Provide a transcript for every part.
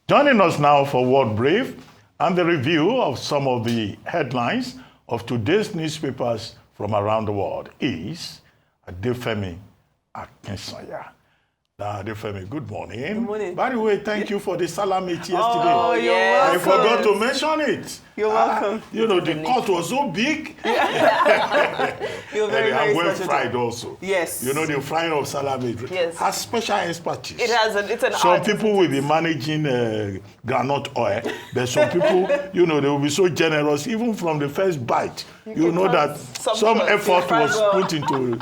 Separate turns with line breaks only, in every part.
Joining us now for World Brief and the review of some of the headlines of today's newspapers from around the world is Adefemi Akinsanya. Adefemi, good morning.
Good morning.
By the way, thank you for the salami yesterday.
Oh, you're welcome.
I forgot to mention it.
You're welcome.
The cut was so big.
You're very,
and
very
well
special.
fried also.
Yes.
The frying of salami has special expertise.
It has. It's an
Some
art.
people will be managing groundnut oil, but some people, they will be so generous, even from the first bite. You know that some effort was put into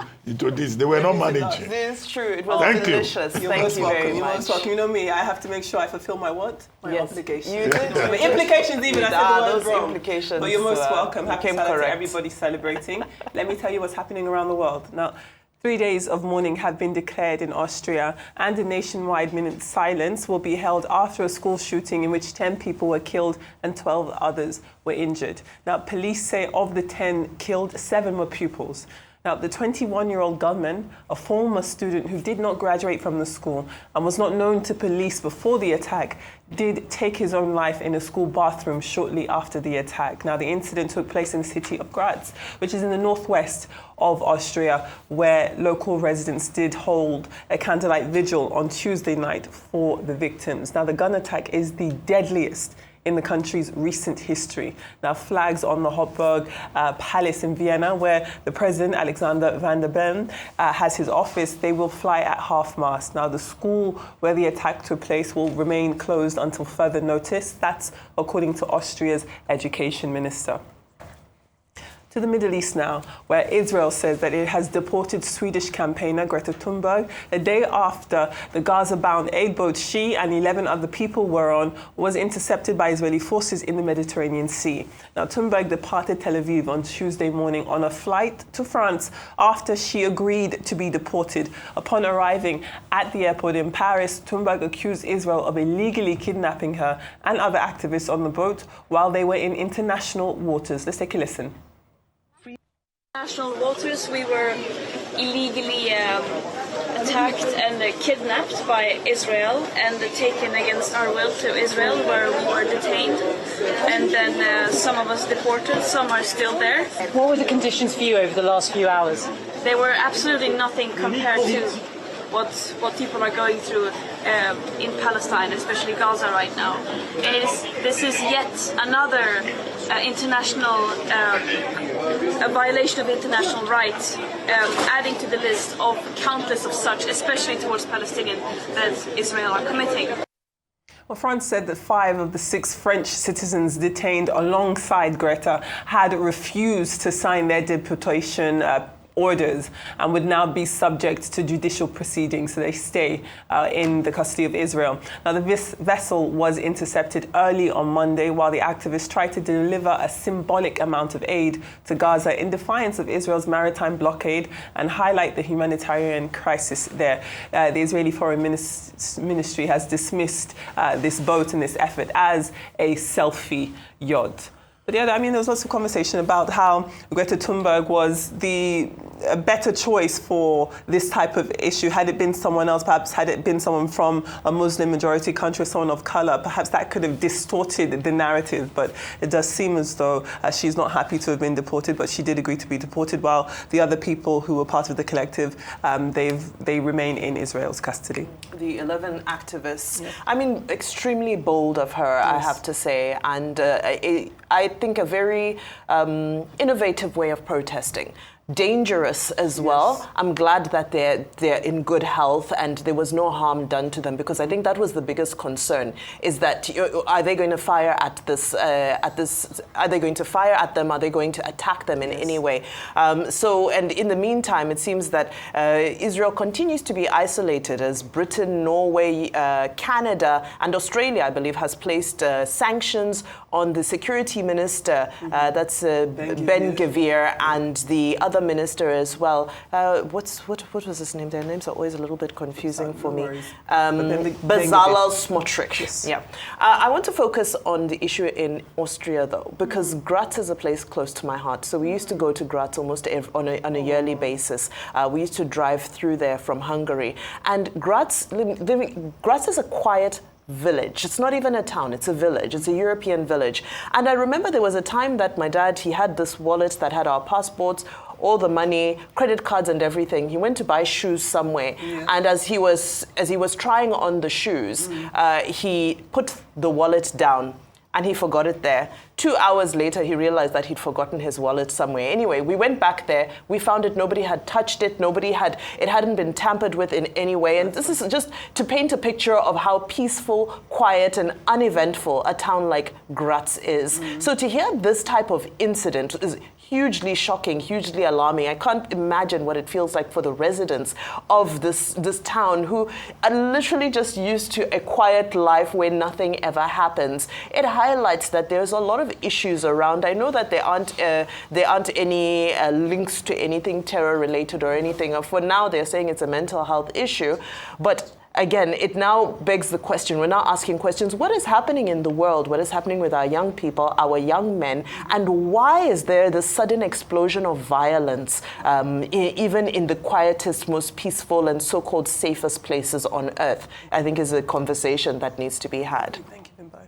this. They were not managing.
This is true. It was
Thank
delicious.
you.
Thank you very
You're
much.
most welcome. You know me, I have to make sure I fulfill my what? My obligation.
You did.
My implications even, I said the word
those
wrong.
implications.
But you're most welcome. Happy
came
Saturday to
correct.
everybody celebrating. Let me tell you what's happening around the world. Now, 3 days of mourning have been declared in Austria, and a nationwide minute silence will be held after a school shooting in which 10 people were killed and 12 others were injured. Now, police say of the 10 killed, 7 were pupils. Now, the 21-year-old gunman, a former student who did not graduate from the school and was not known to police before the attack, did take his own life in a school bathroom shortly after the attack. Now, the incident took place in the city of Gratz, which is in the northwest of Austria, where local residents did hold a candlelight vigil on Tuesday night for the victims. Now, the gun attack is the deadliest in the country's recent history. Now, flags on the Hofburg Palace in Vienna, where the president, Alexander Van der Bellen, has his office, they will fly at half-mast. Now, the school where the attack took place will remain closed until further notice. That's according to Austria's education minister. To the Middle East now, where Israel says that it has deported Swedish campaigner Greta Thunberg a day after the Gaza-bound aid boat she and 11 other people were on was intercepted by Israeli forces in the Mediterranean Sea. Now, Thunberg departed Tel Aviv on Tuesday morning on a flight to France after she agreed to be deported. Upon arriving at the airport in Paris, Thunberg accused Israel of illegally kidnapping her and other activists on the boat while they were in international waters. Let's take a listen.
International waters, we were illegally attacked and kidnapped by Israel and taken against our will to Israel, where we were detained, and then some of us deported, some are still there.
What were the conditions for you over the last few hours?
They were absolutely nothing compared to what people are going through in Palestine, especially Gaza right now. This is yet another international a violation of international rights, adding to the list of countless of such, especially towards Palestinians, that Israel are committing.
Well, France said that 5 of the 6 French citizens detained alongside Greta had refused to sign their deportation orders and would now be subject to judicial proceedings, so they stay in the custody of Israel. Now, the vessel was intercepted early on Monday while the activists tried to deliver a symbolic amount of aid to Gaza in defiance of Israel's maritime blockade and highlight the humanitarian crisis there. The Israeli Foreign Ministry has dismissed this boat and this effort as a selfie yacht. But yeah, there was also conversation about how Greta Thunberg was a better choice for this type of issue. Had it been someone else, perhaps had it been someone from a Muslim majority country, someone of color, perhaps that could have distorted the narrative. But it does seem as though she's not happy to have been deported, but she did agree to be deported, while the other people who were part of the collective, they remain in Israel's custody.
The 11 activists, extremely bold of her, yes. I have to say, and I think a very innovative way of protesting. Dangerous as well. I'm glad that they're in good health and there was no harm done to them, because I think that was the biggest concern, is that are they going to fire at this? Are they going to fire at them? Are they going to attack them in any way? And in the meantime, it seems that Israel continues to be isolated, as Britain, Norway, Canada, and Australia, I believe, has placed sanctions on the security minister. That's Ben-Gvir, and the other minister as well. What was his name? Their names are always a little bit confusing for me. Bezalel Smotrich. Yes. Yeah. I want to focus on the issue in Austria, though, because Gratz is a place close to my heart. So we used to go to Gratz almost on a yearly basis. We used to drive through there from Hungary. And Gratz is a quiet village. It's not even a town, it's a village. It's a European village. And I remember there was a time that my dad, he had this wallet that had our passports, all the money, credit cards and everything. He went to buy shoes somewhere. Yeah. And as he was trying on the shoes, he put the wallet down and he forgot it there. 2 hours later, he realized that he'd forgotten his wallet somewhere. Anyway, we went back there. We found it. Nobody had touched it. It hadn't been tampered with in any way. And this is just to paint a picture of how peaceful, quiet, and uneventful a town like Gratz is. So to hear this type of incident is hugely shocking, hugely alarming. I can't imagine what it feels like for the residents of this town who are literally just used to a quiet life where nothing ever happens. It highlights that there's a lot of issues around. I know that there aren't any links to anything terror related or anything. For now, they're saying it's a mental health issue, but again, it now begs the question, we're now asking questions, what is happening in the world? What is happening with our young people, our young men? And why is there this sudden explosion of violence, even in the quietest, most peaceful and so-called safest places on earth? I think is a conversation that needs to be had.
Thank you, Bimbo.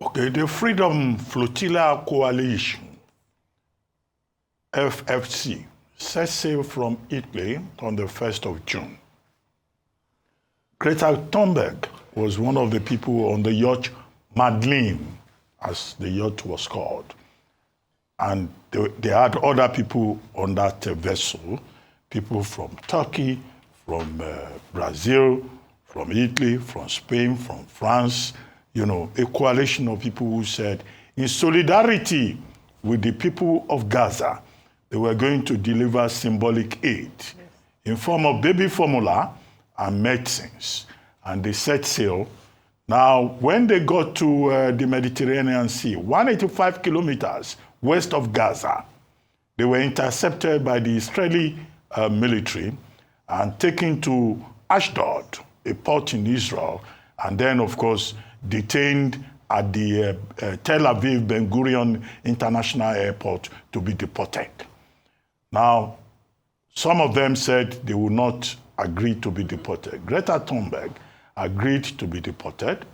Okay, the Freedom Flotilla Coalition, FFC, set sail from Italy on the 1st of June. Greta Thunberg was one of the people on the yacht Madeleine, as the yacht was called. And they had other people on that vessel, people from Turkey, from Brazil, from Italy, from Spain, from France, a coalition of people who said, in solidarity with the people of Gaza, they were going to deliver symbolic aid in form of baby formula and medicines, and they set sail. Now, when they got to the Mediterranean Sea, 185 kilometers west of Gaza, they were intercepted by the Israeli military and taken to Ashdod, a port in Israel, and then, of course, detained at the Tel Aviv Ben Gurion International Airport to be deported. Now, some of them said they would not agree to be deported. Greta Thunberg agreed to be deported.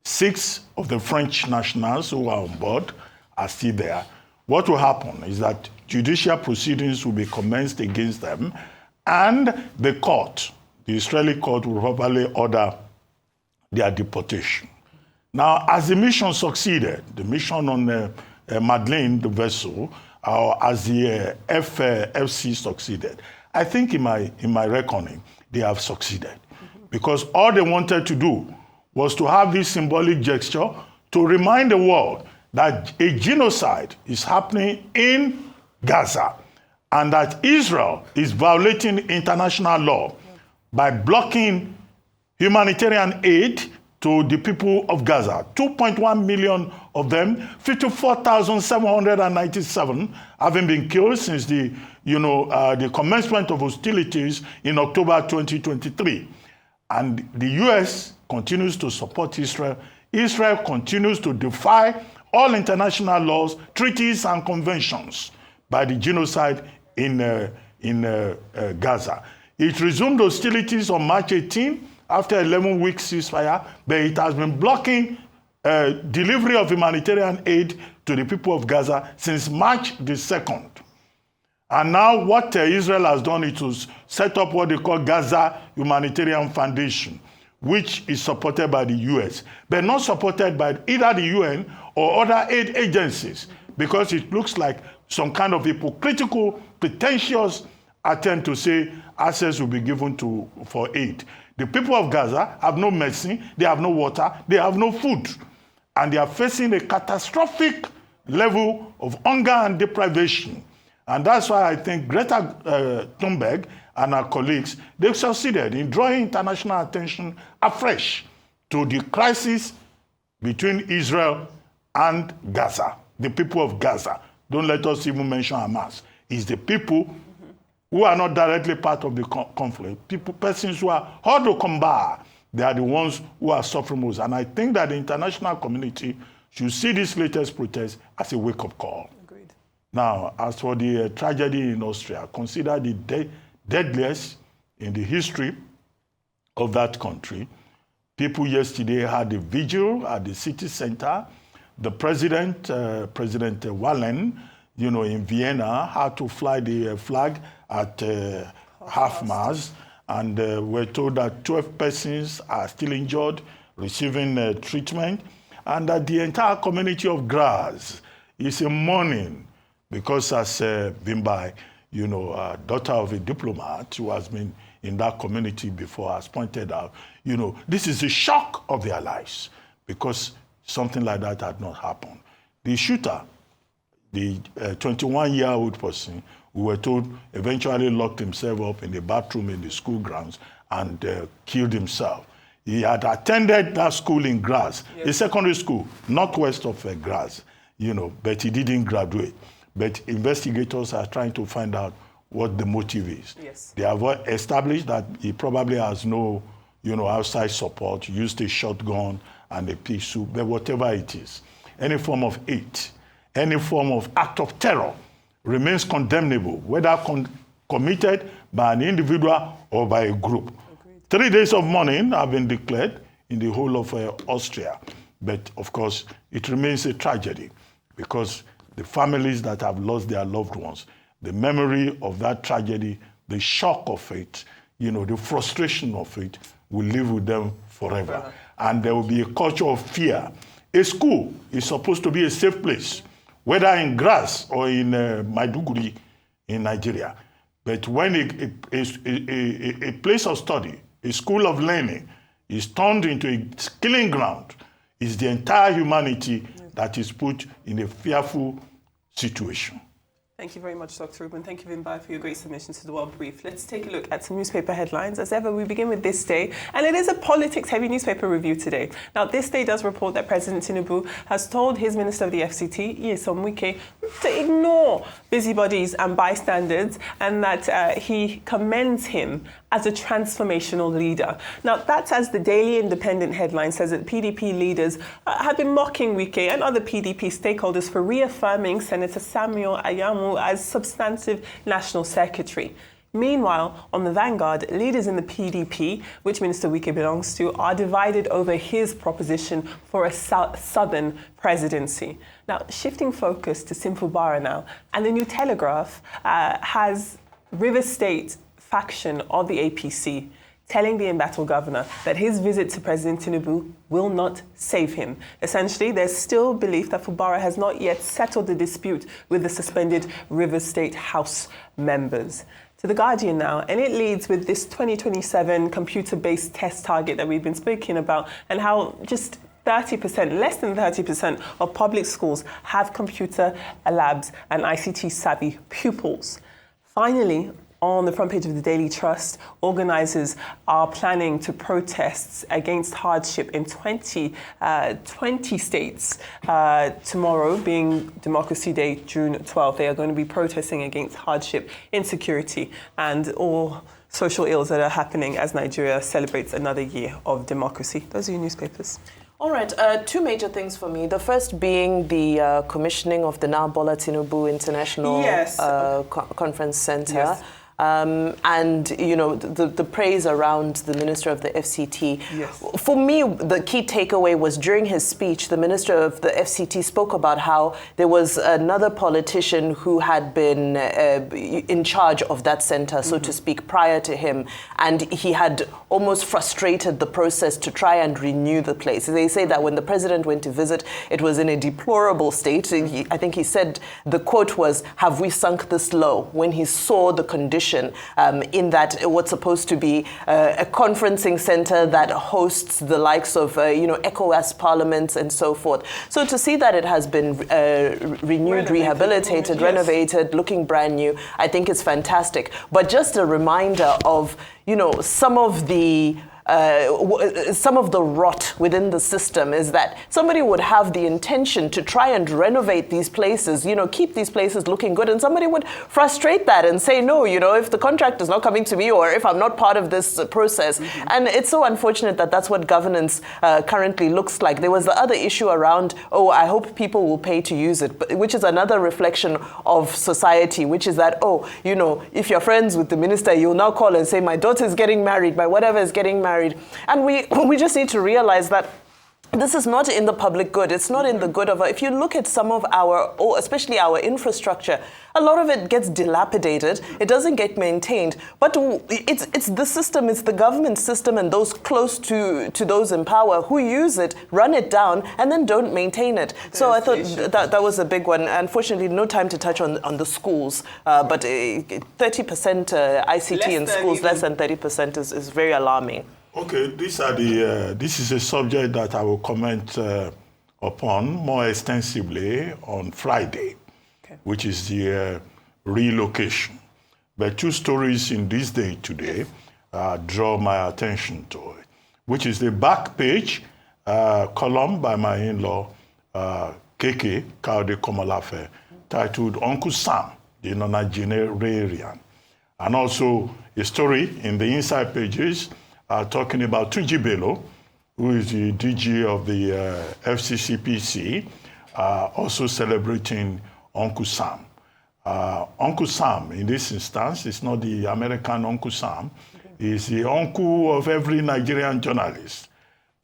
6 of the French nationals who are on board are still there. What will happen is that judicial proceedings will be commenced against them, and the court, the Israeli court, will probably order their deportation. Now, as the mission succeeded, the mission on Madeleine, the vessel, as the FFC succeeded, I think in my reckoning, they have succeeded. Because all they wanted to do was to have this symbolic gesture to remind the world that a genocide is happening in Gaza and that Israel is violating international law by blocking humanitarian aid to the people of Gaza. 2.1 million of them, 54,797 having been killed since the commencement of hostilities in October 2023. And the US continues to support Israel. Israel continues to defy all international laws, treaties, and conventions by the genocide in Gaza. It resumed hostilities on March 18 after 11 weeks ceasefire, but it has been blocking delivery of humanitarian aid to the people of Gaza since March the 2nd. And now what Israel has done is to set up what they call Gaza Humanitarian Foundation, which is supported by the US, but not supported by either the UN or other aid agencies, because it looks like some kind of hypocritical, pretentious attempt to say access will be given for aid. The people of Gaza have no medicine, they have no water, they have no food, and they are facing a catastrophic level of hunger and deprivation. And that's why I think Greta Thunberg and her colleagues, they've succeeded in drawing international attention afresh to the crisis between Israel and Gaza, the people of Gaza. Don't let us even mention Hamas. It's the people who are not directly part of the conflict, persons who are hard to combat, they are the ones who are suffering most. And I think that the international community should see this latest protest as a wake-up call.
Agreed.
Now, as for the tragedy in Austria, consider the deadliest in the history of that country. People yesterday had a vigil at the city center. The president, President Wallen, in Vienna, had to fly the flag at half-mast, and we're told that 12 persons are still injured, receiving treatment, and that the entire community of Gratz is in mourning because, as Bimbai, daughter of a diplomat who has been in that community before, has pointed out, this is a shock of their lives because something like that had not happened. The shooter, the 21-year-old person, we were told eventually locked himself up in the bathroom in the school grounds and killed himself. He had attended that school in Gratz, a secondary school, northwest of Gratz, but he didn't graduate. But investigators are trying to find out what the motive is.
Yes.
They have established that he probably has no, outside support, used a shotgun and a pistol, but whatever it is, any form of hate, any form of act of terror remains condemnable, whether committed by an individual or by a group. Agreed. 3 days of mourning have been declared in the whole of Austria, but of course it remains a tragedy because the families that have lost their loved ones, the memory of that tragedy, the shock of it, the frustration of it will live with them forever. And there will be a culture of fear. A school is supposed to be a safe place, whether in Gratz or in Maiduguri in Nigeria. But when a place of study, a school of learning, is turned into a killing ground, it's the entire humanity that is put in a fearful situation.
Thank you very much, Dr. Rubin. Thank you, Vimbai, for your great submission to the World Brief. Let's take a look at some newspaper headlines. As ever, we begin with This Day, and it is a politics-heavy newspaper review today. Now, This Day does report that President Tinubu has told his Minister of the FCT, Sam Amuka, to ignore busybodies and bystanders, and that he commends him as a transformational leader. Now, that's as the Daily Independent headline says that PDP leaders have been mocking Wike and other PDP stakeholders for reaffirming Senator Samuel Ayamu as substantive National Secretary. Meanwhile, on the Vanguard, leaders in the PDP, which Minister Wike belongs to, are divided over his proposition for a southern presidency. Now, shifting focus to Simple Bara now, and the New Telegraph has River State faction of the APC telling the embattled governor that his visit to President Tinubu will not save him. Essentially, there's still belief that Fubara has not yet settled the dispute with the suspended River State House members. To The Guardian now, and it leads with this 2027 computer-based test target that we've been speaking about, and how just 30%, less than 30% of public schools have computer labs and ICT-savvy pupils. Finally, on the front page of the Daily Trust, organisers are planning to protests against hardship in 20 states. Tomorrow, being Democracy Day, June 12th, they are going to be protesting against hardship, insecurity, and all social ills that are happening as Nigeria celebrates another year of democracy. Those are your newspapers.
All right, two major things for me. The first being the commissioning of the now Bola Tinubu International Conference Center.
Yes.
And, the praise around the Minister of the FCT.
Yes.
For me, the key takeaway was during his speech, the Minister of the FCT spoke about how there was another politician who had been in charge of that center, so to speak, prior to him. And he had almost frustrated the process to try and renew the place. They say that when the president went to visit, it was in a deplorable state. I think he said, the quote was, "Have we sunk this low?" when he saw the condition in that what's supposed to be a conferencing center that hosts the likes of, ECOWAS parliaments and so forth. So to see that it has been renewed, rehabilitated, renovated, looking brand new, I think is fantastic. But just a reminder of, some of the rot within the system is that somebody would have the intention to try and renovate these places, keep these places looking good, and somebody would frustrate that and say, no, if the contract is not coming to me or if I'm not part of this process. And it's so unfortunate that that's what governance currently looks like. There was the other issue around, I hope people will pay to use it, which is another reflection of society, which is that, if you're friends with the minister, you'll now call and say, my daughter is getting married, my whatever is getting married. married. And we just need to realize that this is not in the public good. It's not in the good of if you look at some of our, especially our infrastructure, a lot of it gets dilapidated. It doesn't get maintained. But it's the system, it's the government system and those close to those in power who use it, run it down, and then don't maintain it. So I thought that was a big one. Unfortunately, no time to touch on the schools. But 30% ICT in schools, less than 30% is very alarming.
Okay, this is a subject that I will comment upon more extensively on Friday, which is the relocation. But two stories in this day today draw my attention to it, which is the back page column by my in-law, KK, Kaude Komalafe, titled Uncle Sam, the Nonagerian. And also a story in the inside pages talking about Tunji Bello, who is the DG of the FCCPC, also celebrating Uncle Sam. Uncle Sam, in this instance, is not the American Uncle Sam. He's the uncle of every Nigerian journalist,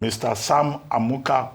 Mr. Sam Amuka,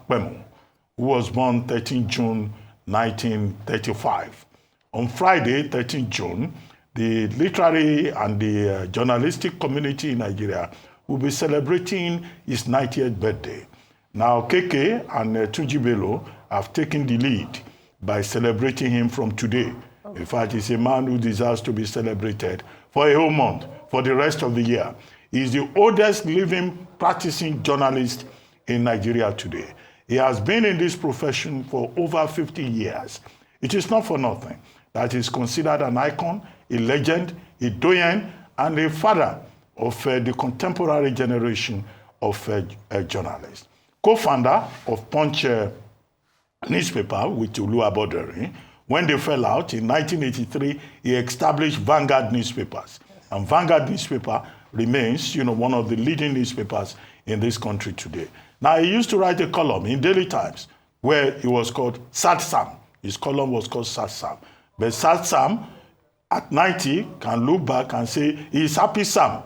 who was born 13 June 1935. On Friday, 13 June, the literary and the journalistic community in Nigeria will be celebrating his 90th birthday. Now, KK and Tunji Bello have taken the lead by celebrating him from today. In fact, he's a man who deserves to be celebrated for a whole month, for the rest of the year. He's the oldest living practicing journalist in Nigeria today. He has been in this profession for over 50 years. It is not for nothing that he's considered an icon, a legend, a doyen, and a father of the contemporary generation of journalists. Co-founder of Punch newspaper with Oluwaboderi. When they fell out in 1983, he established Vanguard newspapers. And Vanguard newspaper remains, one of the leading newspapers in this country today. Now, he used to write a column in Daily Times where it was called Sad Sam. His column was called Sad Sam. But Sad Sam, at 90, can look back and say he's Happy Sam,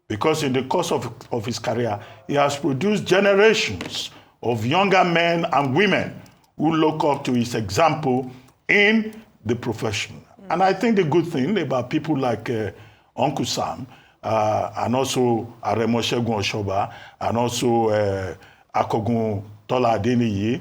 because in the course of his career, he has produced generations of younger men and women who look up to his example in the profession. And I think the good thing about people like Uncle Sam, and also Aremo Segun Oshoba, and also Akogun Tola Adeniyi,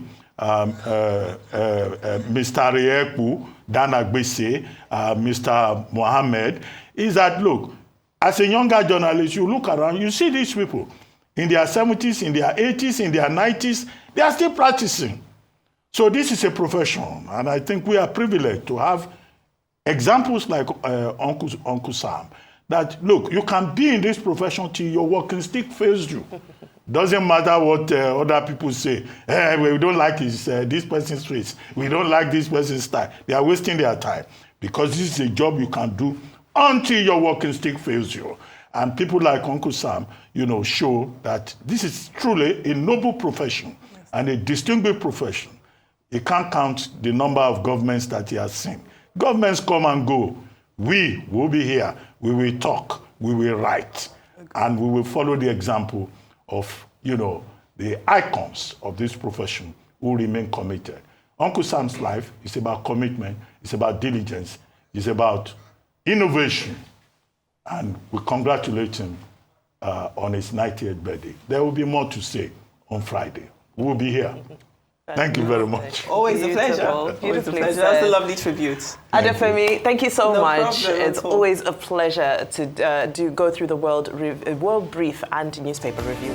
Mr. Rieku, Dana Gbese, Mr. Mohammed, is that, look, as a younger journalist, you look around, you see these people in their 70s, in their 80s, in their 90s, they are still practicing. So this is a profession, and I think we are privileged to have examples like Uncle Sam, that, look, you can be in this profession till your walking stick fails you. Doesn't matter what other people say. We don't like this person's traits. We don't like this person's style. They are wasting their time, because this is a job you can do until your walking stick fails you. And people like Uncle Sam, show that this is truly a noble profession and a distinguished profession. You can't count the number of governments that he has seen. Governments come and go. We will be here. We will talk. We will write. And we will follow the example of, the icons of this profession who remain committed. Uncle Sam's life is about commitment. It's about diligence. It's about innovation. And we congratulate him on his 90th birthday. There will be more to say on Friday. We will be here. Thank you very much.
Always a pleasure. Always a pleasure. That's a lovely tribute.
Adefemi, thank you so much.
Problem
it's always a pleasure to go through the world brief and newspaper review.